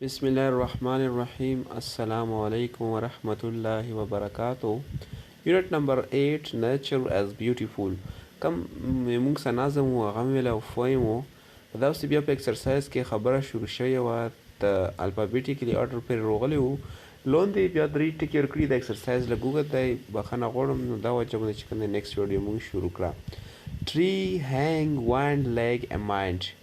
بسم الله الرحمن الرحیم. السلام علیکم ورحمۃ الله وبرکاتہ. یونٹ نمبر 8 نیچر as beautiful. کم موږ سره نظم و هغه مې له فایم و په داسې بیا په ایکسرسایز کې خبره شروع شوې وه د الفابیټیکلی آرډر پرې راغلی و. لاندې بیا 3 ټکي ورکړي د ایکسرسایز لږ اوږد دی، بخښنه غواړم. نو دا وجه باندې چې کوم دی نیکسټ ویډیو موږ شروع کړه. tree hang one leg a mind.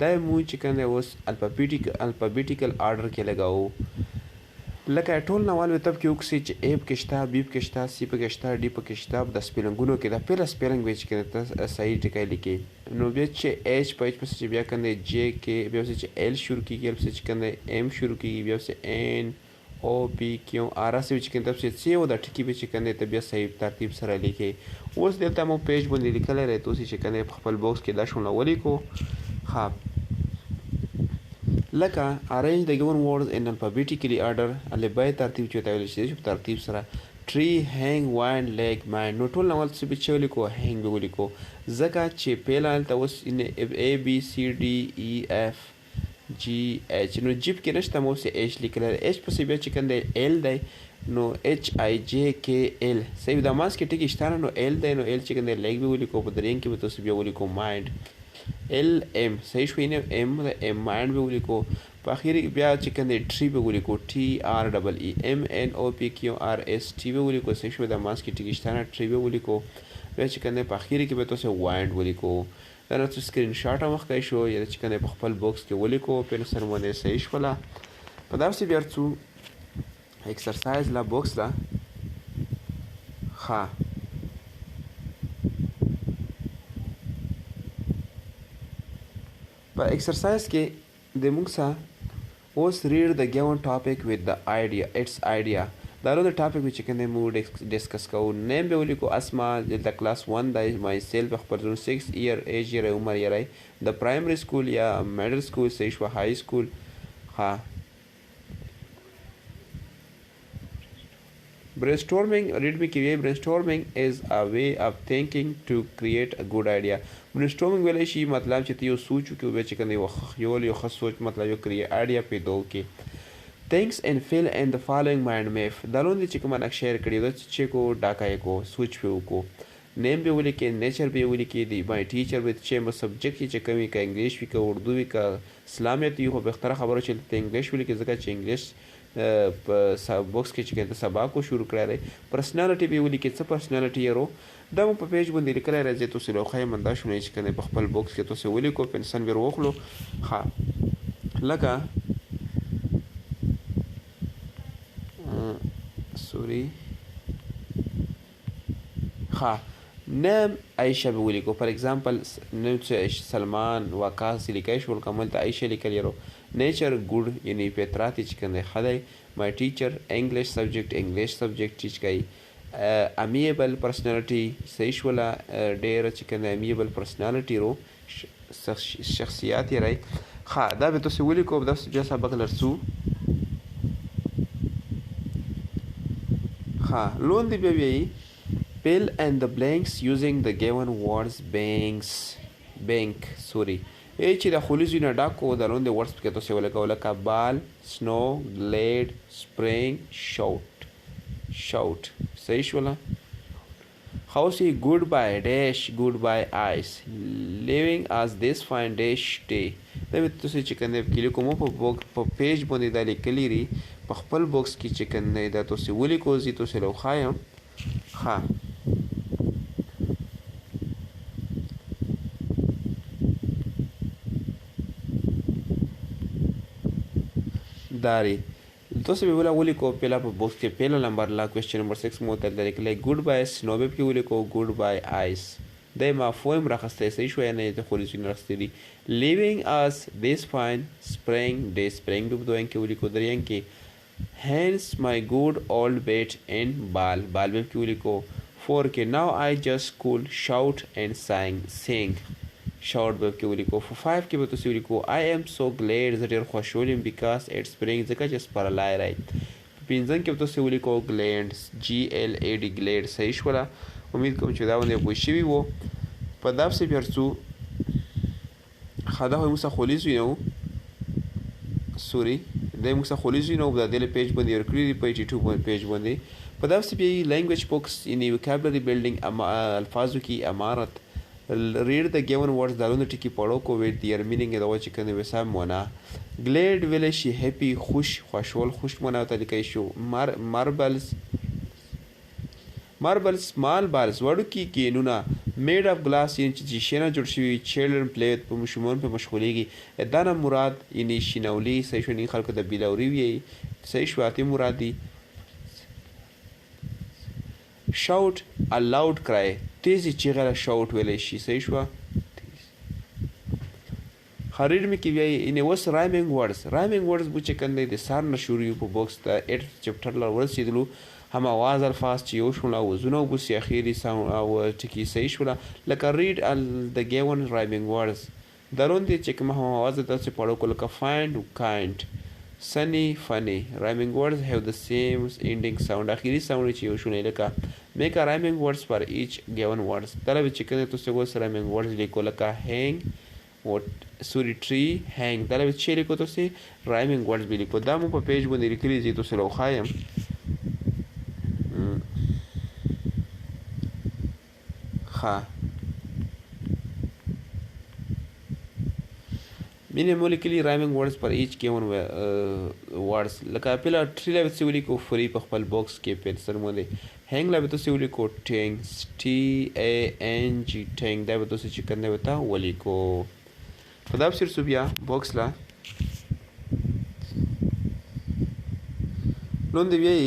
دا مونږ چې کوم دی اوس الفابیټیکل آرډر کې لګاو. لکه ټول نوال وتب کې وکسي چې ای پکې شته، بی پکې شته، سی پکې شته، ډي پکې شته. د سپیلنګونو کې دا پیله سپیلنګ وی چې کوم صحیح ټکی لیکي. نو بیا چې ایچ په ایچ پسې چې بیا کوم دی جے کې بیا چې ایل شروع کیږي، بیا چې کوم دی ایم شروع کیږي، بیا چې ان او پی کیو آر اس چې کوم دی سی او د ټکی به چې کوم دی ته بیا صحیح ترتیب سره لیکي. اوس دلته مو پیج باندې لیکلی دی تاسو چې کوم دی په خپل باکس کې دا شونه ولیکو. ښه لکه arrange the given words in alphabetically order. الفبای ترتیب چې ته ویل شي په ترتیب سره. tree hang one leg man. نو ټول نوال څه به چې ولیکو hang به ولیکو ځکه چې پیله هلته اوس A B C D E F G H. نو جیب کې نشته، مو اوس H لیکلی دی. H پسې بیا چې کوم دی L دی نو H I J K L. صحیح د ماس کې ټکي شته نو L دی، نو L چې کوم دی لیګ به ولیکو. په دریم کې به تاسو بیا ولیکو mind. ال ام صحیح شوی نه ام د ام مایند به ولیکو. په اخر کې بیا چې کوم دی ټری به ولیکو ټي آر ډبل ای ام ان او پی کیو آر اس ټي به ولیکو. صحیح شوی د ماس کې ټکی شته نه ټری به ولیکو. بیا چې کوم دی په اخر کې به تاسو وایند ولیکو. دا نه سکرین شاټ هم ښکای شو یا چې کوم دی په خپل باکس کې ولیکو. پنسل باندې صحیح شوله. په داسې بیا څو ایکسرسایز لا باکس لا ښه په ایکسرسایز کې د موږ سره اوس ریډ د ګیون ټاپک وذ د آیډیا اټس آیډیا. دا نو د ټاپک چې کوم دی موږ ډسکس کوو. نیم به ولیکو اسما د کلاس 1 د مای سیلف خپل 6 ایئر ایج یې عمر یې د پرایمری سکول یا میډل سکول صحیح شو های سکول. ها brainstorming read me کې brainstorming is a way of thinking to create a good idea. brainstorming ویلی شي مطلب چې ته یو سوچ وکړو بیا چې کوم دی یو ښه سوچ مطلب یو آیډیا پیدا وکړي. thinks and fill in the following mind map. دا لاندې چې کومه نقشه یې کړې ده چې کو ډاکه یې کو سوچ پې وکړو. نیم به ولیکې، نیچر به یې ولیکې، د مای ټیچر به چې به سبجیکټ یې چې کوم وي که انګلیش وي که اردو وي که اسلامیت وي، خو بهتره خبره چې ته انګلیش ولیکې ځکه چې انګلیش په باکس کې چې کوم سباق شروع کړی دی. پرسنالټي به یې ولیکې څه پرسنالټي یې رو دا مو په پیج باندې لیکلی راځي. تاسو له ښایي من دا شونه چې کوم په خپل باکس کې تاسو ولیکو. پنسل به واخلو. ښه لکه سوري ښه نیم عایشه به ولیکو. فار ایگزامپل نو چې سلمان واقاص لیکای شول کمل ته عایشه لیکلی رو. نیچر ګوډ یعنی فطرت چې کوم دی ښه دی. مای ټیچر انګلیش سبجیکټ انګلیش سبجیکټ ټیچ کوي. امیبل پرسنالټي صحیح شوله ډېره چې کوم دی امیبل پرسنالټي رو شخصیت یې رای. ښه دا به تاسو ولیکو. داسې بیا سبق لرسو. ښه لاندې بیا وایي fill in the blanks using the given words. bank sorry چې د خلیزو نه ډاکو د لاندې ورډس پکې تاسو ولګوو لکه بال، سنو، ګلیډ، سپرینګ، شاوټ صحیح شوله. خاصی ګوډ بای ډیش ګوډ بای آیس لیوینګ از دیس فاین ډیش ډے. دا به تاسو چې کوم دی کې لیکو مو په پیج باندې دا لیکلی ری په خپل باکس کې چې کوم دی دا تاسو ولیکو. زه تاسو له وښایم. ښه داري تاسو به ولیکو پیلا په باکس کې پیلا نمبر لا کوېسچن نمبر 6 مو ته لیکلی ګوډ بای سنو به کې ولیکو ګوډ بای آیس. د مفهوم راخسته صحیح شو نه ته خلیزو نه راستلی. لیوینګ از دیس فاین سپرینګ ډے سپرینګ به دوین کې ولیکو. درین کې hence my good old bet in ball ball به کې ولیکو. 4 کې now I just cool shout and sing shout به کې ولیکو. 5 کې به تاسو ولیکو I am so glad زه ډېر خوشحال یم because it's spring ځکه چې سپرلی رای. په 5 کې به تاسو ولیکو glad GLAD glad صحیح شوله. امید کوم چې دا باندې پوه شوي وو. په داسې بیا څو ښه دا خو موږ څه خلیز وینو سوري د موږ څخه خولي نو په دې پیج باندې ورکړي دی په 82 پیج باندې په داسې بیا لینګویج بوکس یعنی وکابلری بلډینګ الفاظو کې امارت read the given words دالونه ټکی پړو کو ویټ دیئر مینینګ دا چې کنه وسام معنا glad ویل شي هپی خوش خوشول خوش معنا ته لیکي شو ماربلز مال بالز وړو کې کینونه میډ اف ګلاس یعنی چې شینه جوړ شوی چیلډرن پلی په مشمون په مشغولېږي دا نه مراد یعنی شینولي صحیح شو نه خلکو د بیلوري وی صحیح شو اته مرادي shout a loud cry تیزی چیغه شاوټ ویلی شي صحیح شوه خرید مې کې بیا یې اوس رایمینګ ورډز به چې کوم دی د سار نه شروع یو په بوکس د 8 چپټر لا ورسېدلو هم اواز الفاظ چې یو شول اوازونه وبسي اخیري ساوند او ټکي صحیح شوله لکه ریډ د ګیون رایمینګ ورډز دروند چې کوم هم اواز داسې پړو کو لکه فایند کاینډ sunny funny rhyming words have the same ending sound اخیری ساوند چې یو شونه لکه make a rhyming words for each given words طلب چې کنه تاسو اوس rhyming words لیکو لکه hang سوري tree hang طلب چې لیکو تاسو rhyming words به لیکو دا مو په پیج باندې لیکلي دي تاسو لو خایم ها مینه مولیکلی رایمینګ ورډز پر ایچ given words لکه پیلا ټری لا وسې ولیکو فری په خپل باکس کې پنسل باندې هنګ لا به تاسو ولیکو ټینګ ټي ا ان جی ټینګ دا به تاسو چې کنده وتا ولیکو په دا سر سو بیا باکس لا نون دی وی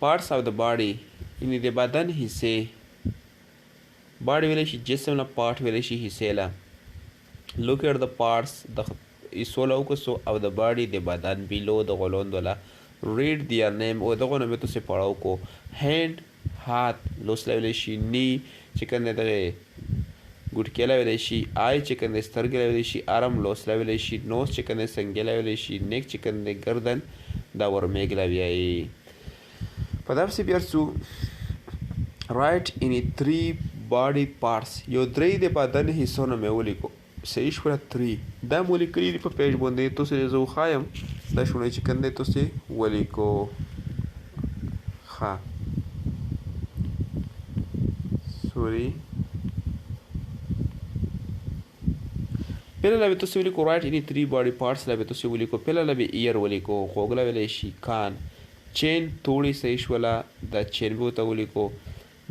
parts of the body یعنی د بدن حصے باډي ویل شي جسم نه پارت ویل شي حصے لا look at the parts the isolocuso of the body the badan below the golondola read their name او دغه نوم ته پړاو کو hand هات لوس لوي شي ني چې کنه دغه ګډ کېلا ویل شي آی چې کنه سترګې ویل شي ارم لوس لوي شي نوز چې کنه څنګه ویل شي نیک چې کنه گردن دا ور میګلا وی په داسې بیرڅو write in 3 body parts یو درې د بدن حصو نه مې ولیکو صحیح شوه 3 دا مو لیکلي دي په پیج باندې تاسو زه وښایم دا شونه چې کنده تاسو ولیکو ها سوري پهله لا به تاسو ولیکو رائټ ان 3 باډي پارټس لا به تاسو ولیکو پهله لا به ایر ولیکو خوګلا ویلې شي کان چین توړي صحیح شولا دا چین به ته ولیکو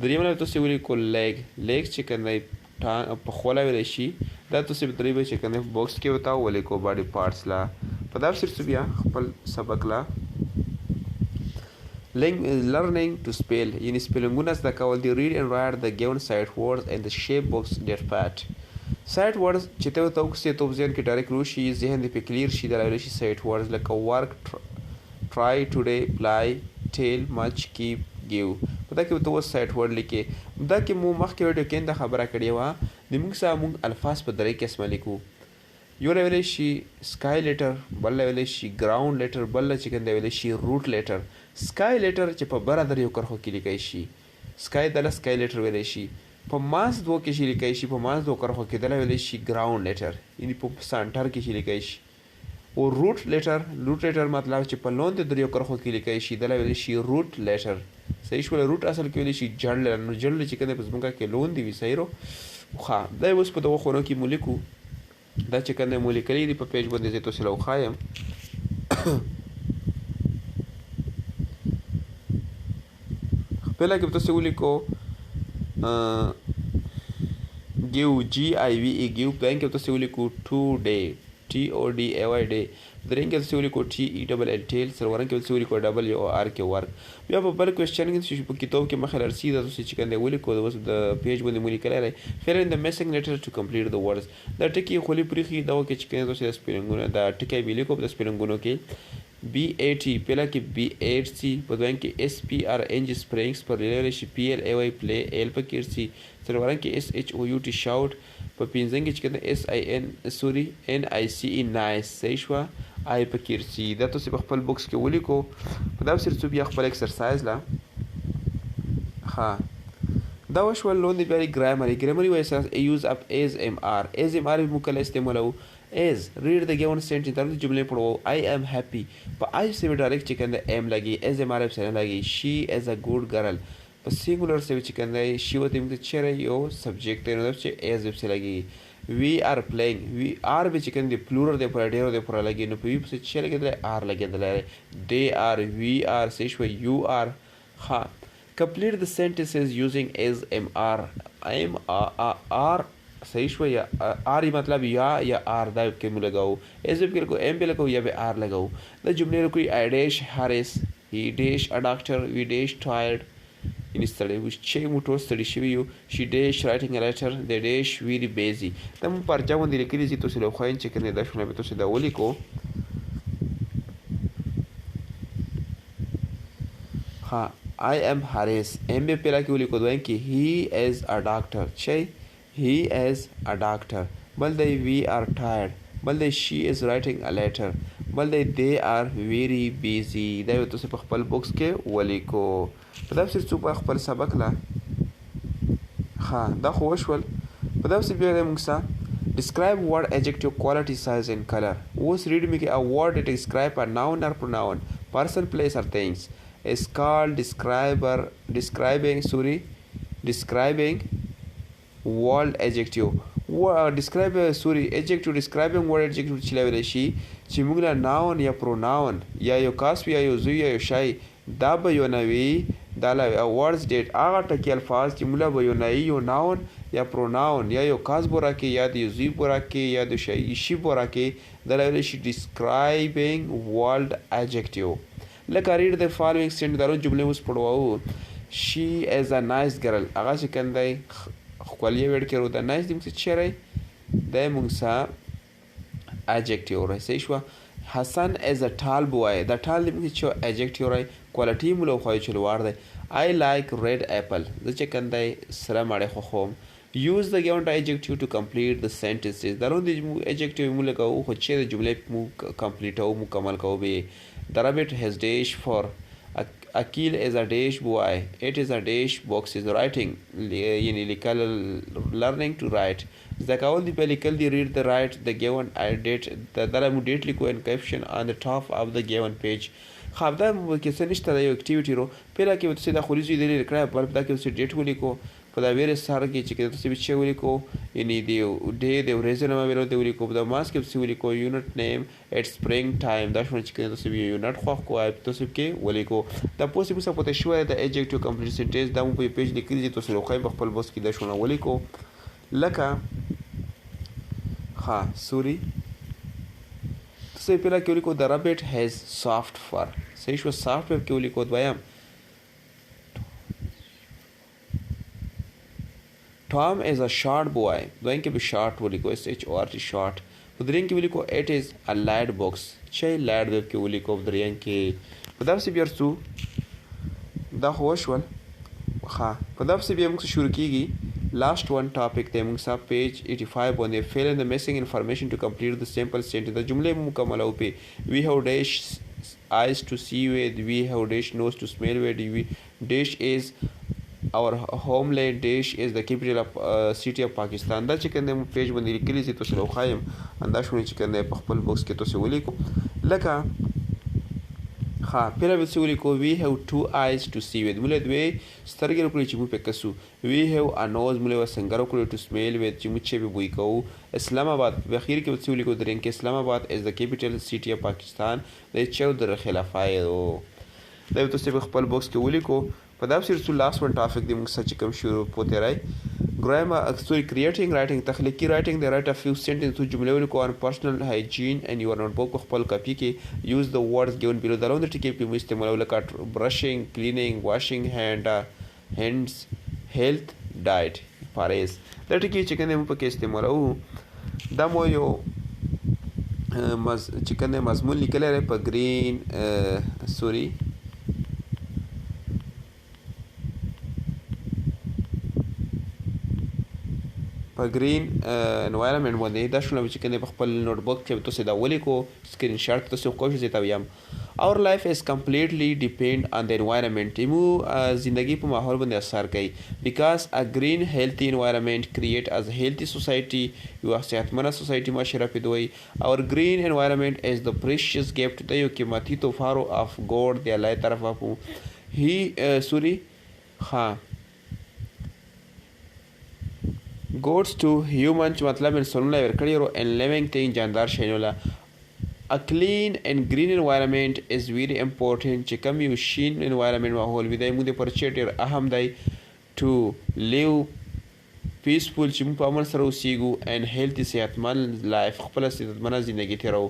دریم لا تاسو ولیکو لیګ چې کنده په خوله ویل شي دا تاسو به درې چې کنه باکس کې وتاو ولیکو باډي پارټس لا په دا سر بیا خپل سبق لا learning to spell یعنی سپیلنګونه زده کول دی read and write the given sight words and the shape box their part sight words چې ته توکسې تو ځین کې ډایرکټ روشي ذهن دې په کلیر شي دا ویل شي sight words لکه work try today play tell much keep give پدا کې تو سایت ورډ لیکي دا کې مو مخکې ویډیو کې دا خبره کړې و د موږ سره موږ الفاظ په درې قسمه لیکو یو لویل شي سکای لیټر بل لویل شي ګراوند لیټر بل چې کنده ویل شي روټ لیټر سکای لیټر چې په بره در یو کرخو کې لیکي شي سکای دله سکای لیټر ویل شي په ماس دوه کې شي لیکي شي په ماس دوه کرخو کې دله ویل شي ګراوند لیټر یعنی په سنټر کې شي لیکي شي او روټ لیټر مطلب چې په لوند د یو کرخو کې لیکي شي دله ویل شي روټ لیټر صحیح شو روټ اصل کې ویل شي جړل نو جړل چې کنه په زمونږه کې لوند دی وسایرو خو دا اوس په دغه خونو کې مولیکو دا چې کنه مولیکلي دی په پیج باندې زه تاسو لو خایم خپل کې تاسو ولیکو ګیو جی آی وی ای ګیو پلان کې تاسو ولیکو ټوډے T O D A Y day درین کې تاسو ولیکو T ای ډبل ال ټیل سرورن کې تاسو ولیکو ډبل او ار کې ورک بیا په بل کوېسچن کې په کتاب کې مخه لرسي تاسو چې کنده ولیکو د پیج باندې مولیکل لري فیر ان د میسنګ لیټر ټو کمپلیټ د ورډز دا ټکی خولي پریخي دا کې چې کنده تاسو سپیلنګونه دا ټکی ویلیکو د سپیلنګونو کې بی ای ټی پهلا کې بی ای سی په دویم کې اس پی آر ان جی سپرینګز پر لیدل شي پی ال ای واي پلی ال په کې سی سرورن کې اس ایچ او یو ټی شاوټ په پینځنګ کې کنده اس ای ان سوري ان ای سی ای نایس صحیح شو آی په کې سی دا تاسو په خپل باکس کې ولیکو په دا سر څو بیا خپل ایکسرسایز لا ها دا وشو لون دی بیا ګرامر وایي اساس یوز اپ از ام ار مو کله استعمالو is read the given sentence तरह जुमले पढ़ो I am happy पर I से भी direct chicken दे am लगी as हमारे से लगी she is a good girl पर singular से भी चिकन दे she वो तिम के चेहरे यो subject है मतलब चे as से लगी we are playing we are भी चिकन दे plural दे पूरा ढेरों दे पूरा लगी नो भी से चेहरे के दे are लगे दे they are we are से शो you are हाँ complete the sentences using as am are सही शो या आर ही मतलब या आर दा के मुझे लगाओ ऐसे भी को एम पे लगाओ या पे आर लगाओ द जुमले को कोई I dash Haris he dash a doctor we dash tired इन इस तरह वो छे मुठो स्टडी शिवियो she dash writing a letter they dash very busy तम पर जाऊं दिले के लिए तो से लो खाइन चेक ने दाश में तो से दावली को हाँ आई एम हारिस एम पे पहला के को दोएं कि ही इज अ डॉक्टर छे He is a doctor. Balday we are tired. Balday she is writing a letter. Balday they are very busy. دا یو تاسو په خپل بوکس کې ولیکو. په دا څه په خپل سبق لا ها دا خو وشول. په دا څه بیا موږ سره describe word adjective quality size and color. اوس read me a word that describe a noun or pronoun, person, place or things. Is called describing word adjective describe adjective describing word adjective چلوي شي چې موږ له noun یا pronoun یا یو کاس یا یو زوی یا یو شای دا به یو نوي دا له words date هغه ټکي الفاظ چې موږ به یو نوي یو noun یا pronoun یا یو کاس بورا کې یا د زوی بورا کې یا د شی بورا کې دا له شي describing word adjective لکه read the following sentence درو جمله اوس پڑھواو she is a nice girl هغه چې کندای خپلې وړ کې رو دا نایس دیم څه چیرې د موږ سره adjective راځي صحیح شو حسن is a tall boy دا tall دیم چې adjective راځي quality مولو خو چلو وار دی I like red apple د چې کندای سره مړې خو use the given adjective to complete the sentences دا لون د adjective مولو کو خو چې د جملې مو complete او مکمل کو به درابت has dash for Akil is a dash boy. It is a dash box is writing. Yani likal learning to write. Zaka all the likal the read the write the given date the dalamu date liko and caption on the top of the given page. خابدا کې څه نشته د یو اکټیویټي رو پیلا کې څه د خوريزي د لري کړه په دا کې څه ډیټ ولیکو په دا ویره سره کې چې څه به چې ولیکو یعنی دی ډے د ورځې نه ویلو دی ولیکو په دا ماس کې څه ولیکو یونټ نیم اټ سپرینګ ټایم دا شونه چې څه وی یونټ خو کو اپ تاسو کې ولیکو دا پوسټ به څه پته شو د ایجکټیو کمپلیټ سنټنس دا مو په پیج لیکل دي تاسو خو په خپل بوس کې دا شونه ولیکو لکه ها سوري تاسو پیلا کې ولیکو the rabbit has soft fur صحیح شو soft fur کې ولیکو دویم Tom is a short boy دویم کې به short ولیکو short short په دریم کې ولیکو it is a lad box چې lad وب کې ولیکو په دریم کې په داسې بیا څو دا خو شول ها په داسې بیا موږ شروع کیږي last one topic ته موږ صاحب page 85 باندې fill in the missing information to complete the simple sentence د جملې مکمل او په we have dash eyes to see with we have dash nose to smell with we dash is our homeland dash is the capital of city of Pakistan دا چې کنده پیج باندې لیکلي چې تاسو لو خایم انداز شونه چې کنده په خپل بوکس کې تاسو ولیکو لکه ها پیرا به سولی کو we have two eyes to see with مله دوی سترګې لري چې مو پکسو we have a nose مله وسنګرو کړو to smell with چې مو چې به بوی کو اسلام آباد په اخیر کې به سولی کو درین کې اسلام آباد is the capital city of Pakistan د چودر خلافای او دا یو تاسو په خپل بوکس کې ولیکو په دا سر څو لاست ون ټاپک دی موږ سچ کوم شروع پوتې راي grammar actually creating writing تخلیقی writing they write a few sentences to جمله ولیکو on personal hygiene and your notebook خپل کاپی کې use the words given below دا لوند ټکی په استعمال لکه brushing cleaning washing hands health diet پاریز دا ټکی چې کنه په کې استعمالو دا مو یو چې کنه مضمون لیکل لري په green سوري په ګرین انوایرمنټ باندې دا شونه چې کنه په خپل نوٹ بک کې تاسو دا ولیکو سکرین شاټ تاسو کوشش زیاته ویم اور لایف از کمپلیټلی ډیپینډ آن د انوایرمنٹ مو زندگی په ماحول باندې اثر کوي بیکاز ا گرین هیلتhy environment create as a healthy society یو صحتمند سوسایټي معاشره پیدوي اور گرین environment is the precious gift د یو قیمتي تحفه of God دی الله طرفه په هی سوري ها goes to human چې مطلب انسانونه ورکړي ورو and living thing جاندار شینو لا a clean and green environment is very important چې کوم یو شین environment ماحول وي د موږ د پرچټر اهم دی to live peaceful چې موږ په امن سره اوسېږو and healthy صحتمند life خپل صحتمند ژوندۍ تیرو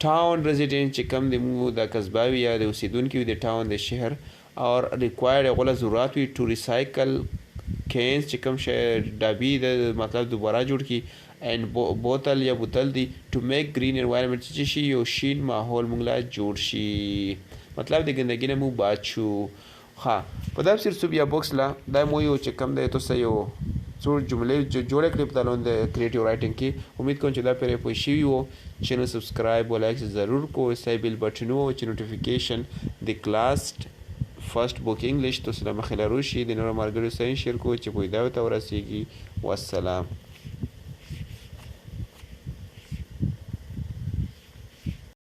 town resident چې کوم د موږ د قصباوي یا د اوسیدونکو د town د شهر اور required غوړه ضرورت وي to recycle کینز چې کوم شی ډابي د مطلب دوباره جوړ کی and بوتل یا بوتل دی to make green environment چې شي یو شین ماحول موږ لا جوړ شي مطلب د ګندګي نه مو بچو ها په دا سر سوبیا باکس لا دا مو یو چې کوم د تاسو یو څو جملې جوړه کړې په دالون د کریټیو رائټینګ کې امید کوم چې دا پیره پوه شي وو چینل سبسکرایب او لایک ضرور کو سای بیل بټن او چې نوټیفیکیشن د کلاس فرست بوک انګلیش تاسو د مخې لرو شي د نورو ملګرو سره شیر کو چې په دا ته ورسیږي والسلام